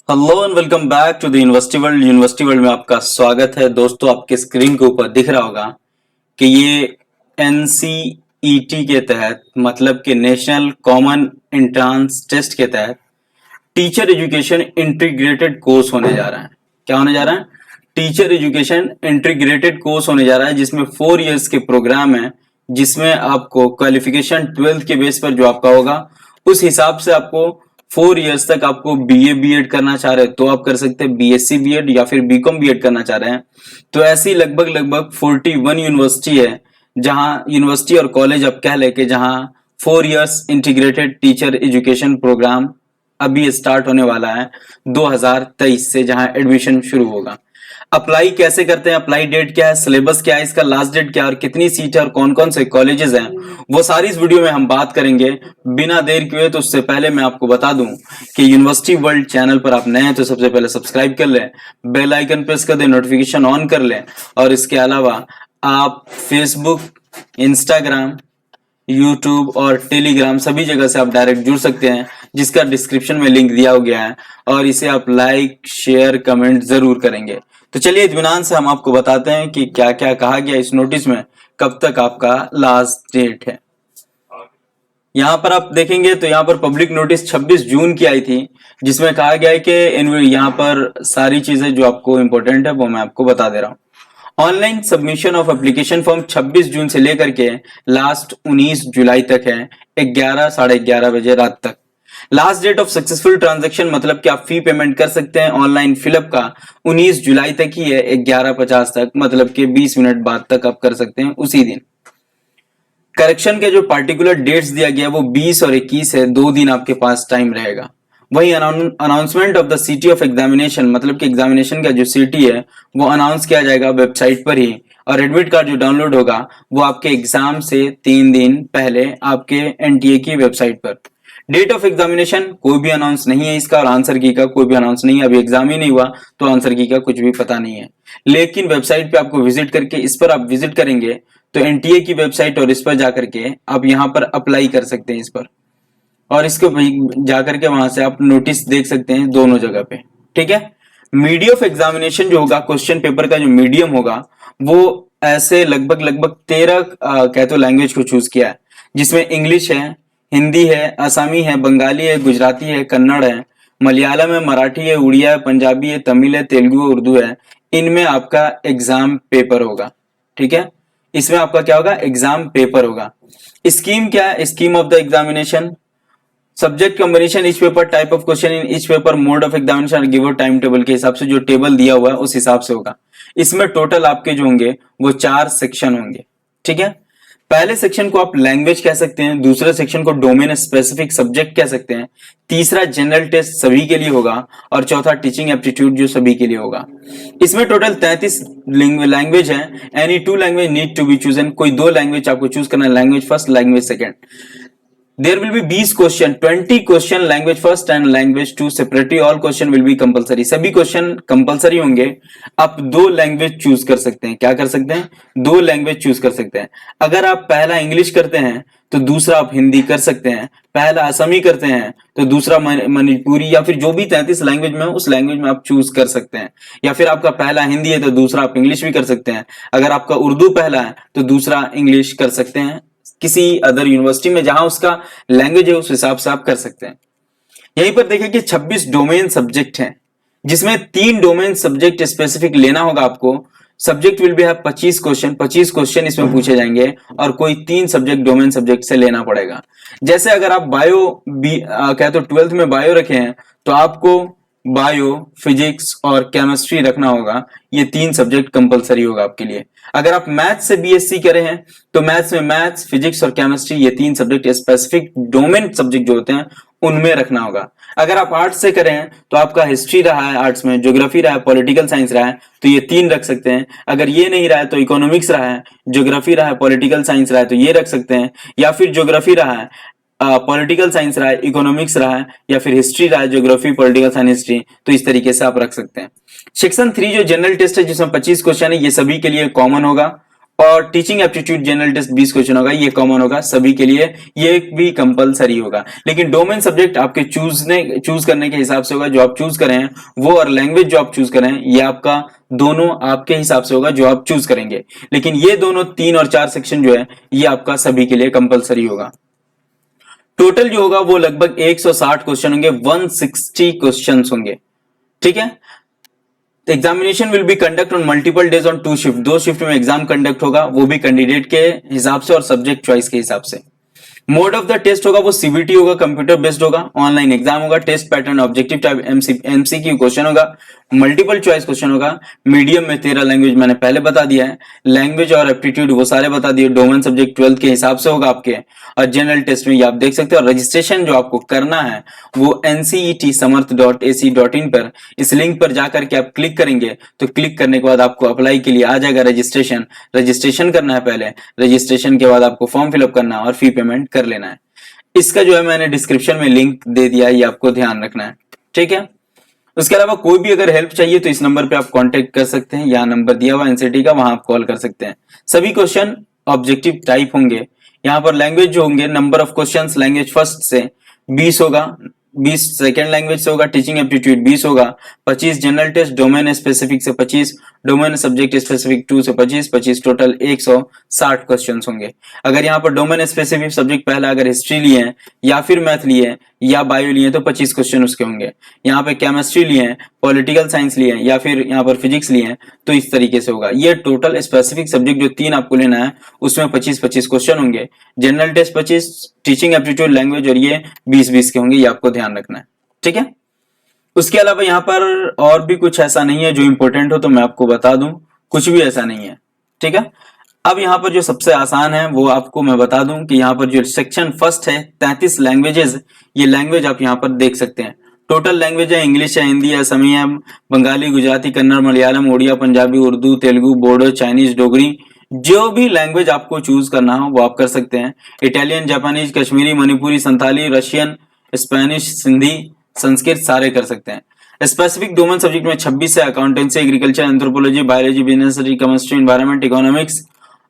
Hello and welcome back to the university world. University world में आपका स्वागत है। दोस्तों, आपके स्क्रीन के ऊपर दिख रहा होगा कि ये एनसीईटी के तहत मतलब कि नेशनल कॉमन एंट्रेंस टेस्ट के तहत टीचर एजुकेशन इंटीग्रेटेड कोर्स होने जा रहा है। क्या होने जा रहा है? टीचर एजुकेशन इंटीग्रेटेड कोर्स होने जा रहा है, जिसमें 4 इयर्स के प्रोग्राम है, जिसमें आपको क्वालिफिकेशन 12th के बेस पर जो आपका होगा उस हिसाब से आपको 4 इयर्स तक आपको बीए बीएड करना चाह रहे हैं तो आप कर सकते हैं बीएससी बीएड या फिर बीकॉम बीएड करना चाह रहे हैं तो ऐसी लगभग 41 यूनिवर्सिटी है, जहां यूनिवर्सिटी और कॉलेज अब कह ले कि जहां 4 years integrated teacher education programme अभी स्टार्ट होने वाला है 2023 से, जहां एडमिशन शुरू होगा। अप्लाई कैसे करते हैं, अप्लाई डेट क्या है, सिलेबस क्या है, इसका लास्ट डेट क्या है और कितनी सीट है और कौन कौन से कॉलेजेस हैं, वो सारी इस वीडियो में हम बात करेंगे। बिना देर किए तो उससे पहले मैं आपको बता दूं कि यूनिवर्सिटी वर्ल्ड चैनल पर आप नए हैं तो सबसे पहले सब्सक्राइब कर लें, बेल आइकन प्रेस कर दें, नोटिफिकेशन ऑन कर लें और इसके अलावा आप फेसबुक, इंस्टाग्राम, यूट्यूब और टेलीग्राम सभी जगह से आप डायरेक्ट जुड़ सकते हैं, जिसका डिस्क्रिप्शन में लिंक दिया गया है और इसे आप लाइक शेयर कमेंट जरूर करेंगे। तो चलिए इत्मीनान से हम आपको बताते हैं कि क्या क्या कहा गया इस नोटिस में, कब तक आपका लास्ट डेट है। यहाँ पर आप देखेंगे तो यहाँ पर पब्लिक नोटिस 26 जून की आई थी, जिसमें कहा गया है कि यहाँ पर सारी चीजें जो आपको इंपॉर्टेंट है वो मैं आपको बता दे रहा हूँ। Online submission of application form 26 जून से लेकर के लास्ट 19 जुलाई तक है, 11 साढ़े 11 बजे रात तक। Last date of successful transaction मतलब कि आप फी पेमेंट कर सकते हैं ऑनलाइन फिलअप का 19 जुलाई तक ही है, 11:50 तक, मतलब कि 20 मिनट बाद तक आप कर सकते हैं उसी दिन। करेक्शन के जो पार्टिकुलर डेट्स दिया गया वो 20 और 21 है, 2 दिन आपके पास टाइम रहेगा। वही announcement of the city of examination मतलब कि एग्जामिनेशन का जो सिटी है वो अनाउंस किया जाएगा वेबसाइट पर ही, और एडमिट कार्ड जो डाउनलोड होगा वो आपके एग्जाम से 3 दिन पहले आपके एनटीए की वेबसाइट पर। डेट ऑफ एग्जामिनेशन कोई भी अनाउंस नहीं है इसका, और आंसर की का कोई भी अनाउंस नहीं है, अभी एग्जाम ही नहीं हुआ तो आंसर की का कुछ भी पता नहीं है। लेकिन वेबसाइट पे आपको विजिट करके, इस पर आप विजिट करेंगे तो एनटीए की वेबसाइट और इस पर जाकर के आप यहाँ पर अप्लाई कर सकते हैं इस पर, और इसको जाकर के वहां से आप नोटिस देख सकते हैं दोनों जगह पे। ठीक है। मीडियम ऑफ एग्जामिनेशन जो होगा, क्वेश्चन पेपर का जो मीडियम होगा वो ऐसे लगभग 13 कह तो लैंग्वेज को चूज किया है, जिसमें इंग्लिश है, हिंदी है, आसामी है, बंगाली है, गुजराती है, कन्नड़ है, मलयालम है, मराठी है, उड़िया है, पंजाबी है, तमिल है, तेलुगु है, उर्दू है। इनमें आपका एग्जाम पेपर होगा। ठीक है। इसमें आपका क्या होगा? एग्जाम पेपर होगा। स्कीम क्या है? Scheme of the examination, subject combination each paper, type of question in each paper, mode of examination, given time table के हिसाब से जो टेबल दिया हुआ है उस हिसाब से होगा। इसमें टोटल आपके जो होंगे वो 4 सेक्शन होंगे। ठीक है। पहले सेक्शन को आप लैंग्वेज कह सकते हैं, दूसरे सेक्शन को डोमेन स्पेसिफिक सब्जेक्ट कह सकते हैं, तीसरा जनरल टेस्ट सभी के लिए होगा और चौथा टीचिंग एप्टीट्यूड जो सभी के लिए होगा। इसमें टोटल 33 लैंग्वेज है। Any 2 language need to be chosen, कोई 2 लैंग्वेज आपको चूज करना है, language first, language second. There will be 20 question, 20 question language first and language two separately, all question will be compulsory, सभी क्वेश्चन कंपलसरी होंगे। आप 2 language choose कर सकते हैं। क्या कर सकते हैं? 2 लैंग्वेज चूज कर सकते हैं। अगर आप पहला इंग्लिश करते हैं तो दूसरा आप हिंदी कर सकते हैं, पहला असमी करते हैं तो दूसरा मणिपुरी, या फिर जो भी 33 लैंग्वेज में उस लैंग्वेज में आप चूज कर सकते हैं। या फिर आपका पहला हिंदी है तो दूसरा आप इंग्लिश भी कर सकते हैं। अगर आपका उर्दू पहला है तो दूसरा इंग्लिश कर सकते हैं। किसी अदर यूनिवर्सिटी में जहां उसका लैंग्वेज है उस हिसाब से आप कर सकते हैं। यहीं पर देखिए कि 26 डोमेन सब्जेक्ट हैं, जिसमें 3 डोमेन सब्जेक्ट स्पेसिफिक लेना होगा आपको। Subject will be have 25 question, 25 question इसमें पूछे जाएंगे और कोई 3 सब्जेक्ट डोमेन सब्जेक्ट से लेना पड़ेगा। जैसे अगर आप बायो क्या तो 12th में बायो रखे हैं तो आपको बायो, फिजिक्स और केमिस्ट्री रखना होगा। ये 3 सब्जेक्ट कंपलसरी होगा आपके लिए। अगर आप मैथ्स से बीएससी करे हैं तो मैथ्स में मैथ्स, फिजिक्स और केमिस्ट्री, ये 3 सब्जेक्ट स्पेसिफिक डोमेन सब्जेक्ट जो होते हैं उनमें रखना होगा। अगर आप आर्ट्स से करें हैं तो आपका हिस्ट्री रहा है आर्ट्स में, ज्योग्राफी रहा है, पॉलिटिकल साइंस रहा है तो ये 3 रख सकते हैं। अगर ये नहीं रहा है तो इकोनॉमिक्स रहा है, ज्योग्राफी रहा है, पॉलिटिकल साइंस रहा है तो ये रख सकते हैं। या फिर ज्योग्राफी रहा है, पॉलिटिकल साइंस रहा है, इकोनॉमिक्स रहा है, या फिर हिस्ट्री रहा है, ज्योग्राफी, पॉलिटिकल साइंस, हिस्ट्री, तो इस तरीके से आप रख सकते हैं। सेक्शन 3 जो जनरल टेस्ट है जिसमें 25 क्वेश्चन है, ये सभी के लिए कॉमन होगा और teaching aptitude general test 20 question होगा, ये कॉमन होगा सभी के लिए, ये भी कंपलसरी होगा। लेकिन डोमेन सब्जेक्ट आपके चूज करने के हिसाब से होगा, जो आप चूज करें वो, और लैंग्वेज जो आप चूज करें ये आपका दोनों आपके हिसाब से होगा जो आप चूज करेंगे। लेकिन ये दोनों 3 और 4 सेक्शन जो है ये आपका सभी के लिए कंपलसरी होगा। टोटल जो होगा वो लगभग 160 क्वेश्चन होंगे, 160 क्वेश्चन होंगे, ठीक है। Examination will be conduct on multiple days on 2 shift, 2 shift में एग्जाम कंडक्ट होगा, वो भी कैंडिडेट के हिसाब से और सब्जेक्ट चॉइस के हिसाब से। मोड ऑफ द टेस्ट होगा वो सीबीटी होगा, कंप्यूटर बेस्ड होगा, ऑनलाइन एग्जाम होगा, test pattern objective type MCQ question होगा, मल्टीपल चॉइस क्वेश्चन होगा, मीडियम में 13 लैंग्वेज मैंने पहले बता दिया है, लैंग्वेज और एप्टीट्यूड वो सारे बता दिए, डोमेन सब्जेक्ट 12 के हिसाब से होगा आपके, और जनरल टेस्ट में ये आप देख सकते हो। रजिस्ट्रेशन जो आपको करना है वो NCET-samarth.ac.in पर इस लिंक पर जाकर के आप क्लिक करेंगे, तो क्लिक करने के बाद आपको अप्लाई के लिए आ जाएगा रजिस्ट्रेशन करना है पहले, रजिस्ट्रेशन के बाद आपको फॉर्म फिलअप करना है और फी पेमेंट कर लेना है। इसका जो है मैंने डिस्क्रिप्शन में लिंक दे दिया है, ये आपको ध्यान रखना है, ठीक है। उसके अलावा कोई भी अगर हेल्प चाहिए तो इस नंबर पे आप कांटेक्ट कर सकते हैं, यहाँ नंबर दिया हुआ एनसीटी का, वहां आप कॉल कर सकते हैं। सभी क्वेश्चन ऑब्जेक्टिव टाइप होंगे। यहाँ पर लैंग्वेज जो होंगे, number of questions language first से 20 होगा, 20 सेकेंड लैंग्वेज से होगा, टीचिंग एप्टीट्यूड 20 होगा, 25 जनरल टेस्ट, डोमेन स्पेसिफिक से 25, डोमेन सब्जेक्ट स्पेसिफिक 2 से 25 टोटल 160 क्वेश्चंस होंगे। अगर यहाँ पर डोमेन स्पेसिफिक सब्जेक्ट पहला अगर हिस्ट्री लिए हैं या फिर मैथ लिए हैं या बायो लिए हैं तो 25 क्वेश्चन उसके होंगे। यहाँ पे केमिस्ट्री लिए हैं, पॉलिटिकल साइंस लिए हैं या फिर यहाँ पर फिजिक्स लिए हैं तो इस तरीके से होगा। ये टोटल स्पेसिफिक सब्जेक्ट जो 3 आपको लेना है उसमें 25-25 क्वेश्चन होंगे, general test 25, teaching aptitude language और ये 20-20 के होंगे, ये आपको ध्यान रखना है, ठीक है। उसके अलावा यहाँ पर और भी कुछ ऐसा नहीं है जो इंपॉर्टेंट हो तो मैं आपको बता दूं, कुछ भी ऐसा नहीं है, ठीक है। अब यहाँ पर जो सबसे आसान है वो आपको मैं बता दूं कि यहाँ पर जो सेक्शन फर्स्ट है 33 लैंग्वेजेस, ये लैंग्वेज आप यहाँ पर देख सकते हैं। टोटल लैंग्वेज है इंग्लिश है, हिंदी है, असमी है, बंगाली, गुजराती, कन्नड़, मलयालम, उड़िया, पंजाबी, उर्दू, तेलुगु, बोडो, चाइनीज, डोगरी, जो भी लैंग्वेज आपको चूज करना हो वो आप कर सकते हैं। Italian, Japanese, Kashmiri, Manipuri, Santhali, Russian, Spanish, Sindhi, Sanskrit सारे कर सकते हैं। स्पेसिफिक डोमेन सब्जेक्ट में 26 है, accountancy, agriculture, anthropology, biology, business, chemistry, environment, economics,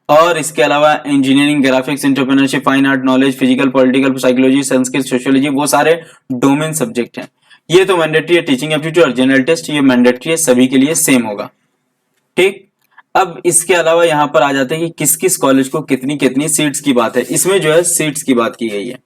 और इसके अलावा engineering, graphics, entrepreneurship, fine art, knowledge, physical, political, psychology, Sanskrit, sociology, वो सारे डोमेन सब्जेक्ट हैं। ये तो मैंडेटरी है, टीचिंग एप्टीट्यूड और जनरल टेस्ट ये मैंडेटरी है, सभी के लिए सेम होगा, ठीक। अब इसके अलावा यहाँ पर आ जाते हैं कि किस किस कॉलेज को कितनी कितनी सीट्स की बात है। इसमें जो है सीट्स की बात की गई है,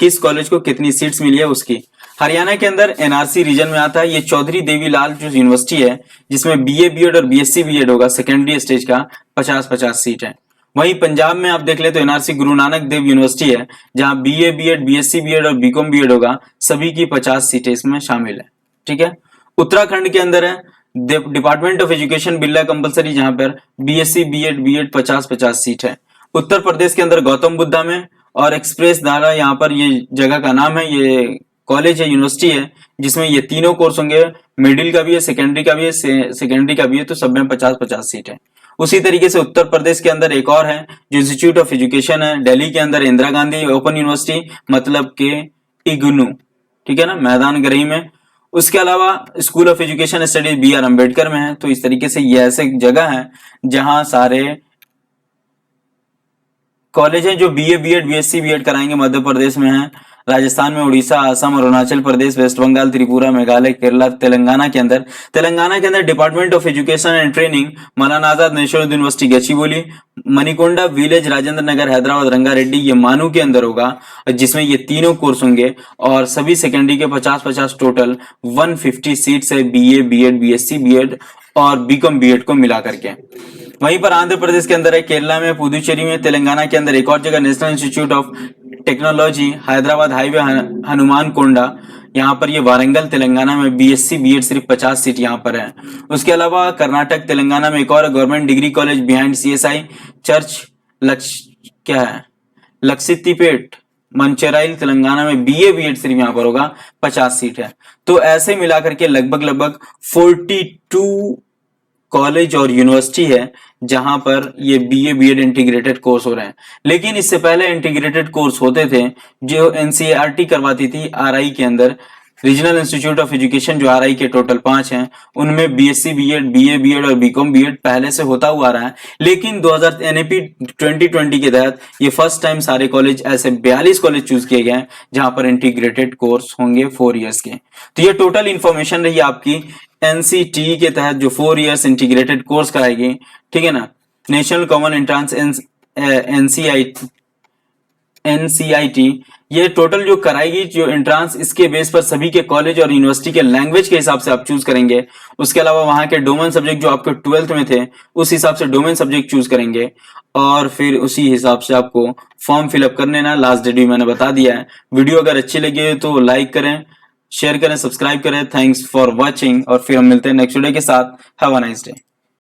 किस कॉलेज को कितनी सीट्स मिली है उसकी। हरियाणा के अंदर एनआरसी रीजन में आता है, ये चौधरी देवीलाल जो यूनिवर्सिटी है जिसमें बीए बीएड और बीएससी बीएड होगा, सेकेंडरी स्टेज का 50-50 सीट है। वहीं पंजाब में आप देख ले तो एनआरसी गुरु नानक देव यूनिवर्सिटी है जहां बीए बीएड, बीएससी बीएड और बीकॉम बीएड होगा, सभी की 50 सीटें इसमें शामिल है, ठीक है। उत्तराखंड के अंदर है department of education Birla compulsory, जहां पर बीएससी बीएड बीएड 50-50 सीट है। उत्तर प्रदेश के अंदर गौतम बुद्धा में और एक्सप्रेस धारा, यहाँ पर ये जगह का नाम है, ये कॉलेज है, यूनिवर्सिटी है जिसमें ये तीनों कोर्स होंगे, मिडिल का भी है, सेकेंडरी का भी है, सेकेंडरी का भी है, तो सब में 50-50 सीट है। उसी तरीके से उत्तर प्रदेश के अंदर एक और है जो इंस्टीट्यूट ऑफ एजुकेशन है, दिल्ली के अंदर इंदिरा गांधी ओपन यूनिवर्सिटी, मतलब के इग्नू, ठीक है ना, मैदान गरही में। उसके अलावा school of education studies BR Ambedkar में है। तो इस तरीके से ये ऐसे जगह है जहां सारे कॉलेज हैं जो बीए बीएड बीएससी बीएड कराएंगे। मध्य प्रदेश में है, राजस्थान में, उड़ीसा, असम, अरुणाचल प्रदेश, वेस्ट बंगाल, त्रिपुरा, मेघालय, केरला, तेलंगाना के अंदर department of education and training Maulana Azad national university Gachibowli, Manikonda village, Rajendra Nagar, Hyderabad, Rangareddy, ये मानू के अंदर होगा, जिसमें ये तीनों कोर्स होंगे और सभी सेकेंडरी के 50-50 टोटल 150 सीट्स है बीए बीएड बीएससी बीएड और बीकॉम बीएड को मिला करके। वहीं पर आंध्र प्रदेश के अंदर है, केरला में, पुदुचेरी में, तेलंगाना के अंदर एक और जगह national institute of technology, Hyderabad highway, Hanumakonda, यहाँ पर ये वारंगल तेलंगाना में बीएससी बीएड सिर्फ 50 सीट यहाँ पर है। उसके अलावा कर्नाटक तेलंगाना में एक और government degree college behind CSI church Luxettipet, Mancherial Telangana में बीए बीएड सिर्फ यहाँ पर होगा, 50 सीट है। तो ऐसे मिलाकर के लगभग 42 कॉलेज और यूनिवर्सिटी है जहां पर ये बीए बीएड इंटीग्रेटेड कोर्स हो रहे हैं। लेकिन इससे पहले इंटीग्रेटेड कोर्स होते थे जो एनसीईआरटी करवाती थी RI के अंदर, रीजनल इंस्टीट्यूट ऑफ एजुकेशन जो आरआई के टोटल 5 हैं, उनमें बीएससी बीएड, बीए बीएड और बीकॉम बीएड पहले से होता हुआ आ रहा है, लेकिन 2000 एनईपी 2020 के तहत ये फर्स्ट टाइम सारे कॉलेज, ऐसे 42 कॉलेज चूज किए गए हैं जहां पर इंटीग्रेटेड कोर्स होंगे 4 इयर्स के। तो ये टोटल इंफॉर्मेशन रही आपकी एनसीटी के तहत जो 4 इयर्स इंटीग्रेटेड कोर्स कराएगी, ठीक है ना, नेशनल कॉमन एंट्रेंस एनसीआईटी। ये टोटल जो कराएगी जो एंट्रांस, इसके बेस पर सभी के कॉलेज और यूनिवर्सिटी के लैंग्वेज के हिसाब से आप चूज करेंगे। उसके अलावा वहां के डोमेन सब्जेक्ट जो आपके 12th में थे उस हिसाब से डोमेन सब्जेक्ट चूज करेंगे और फिर उसी हिसाब से आपको फॉर्म फिलअप करने ना। लास्ट डेट भी मैंने बता दिया है। वीडियो अगर अच्छी लगी हो तो लाइक करें, शेयर करें, सब्सक्राइब करें। थैंक्स फॉर वॉचिंग और फिर हम मिलते हैं नेक्स्ट वीडियो के साथ। Have a nice day.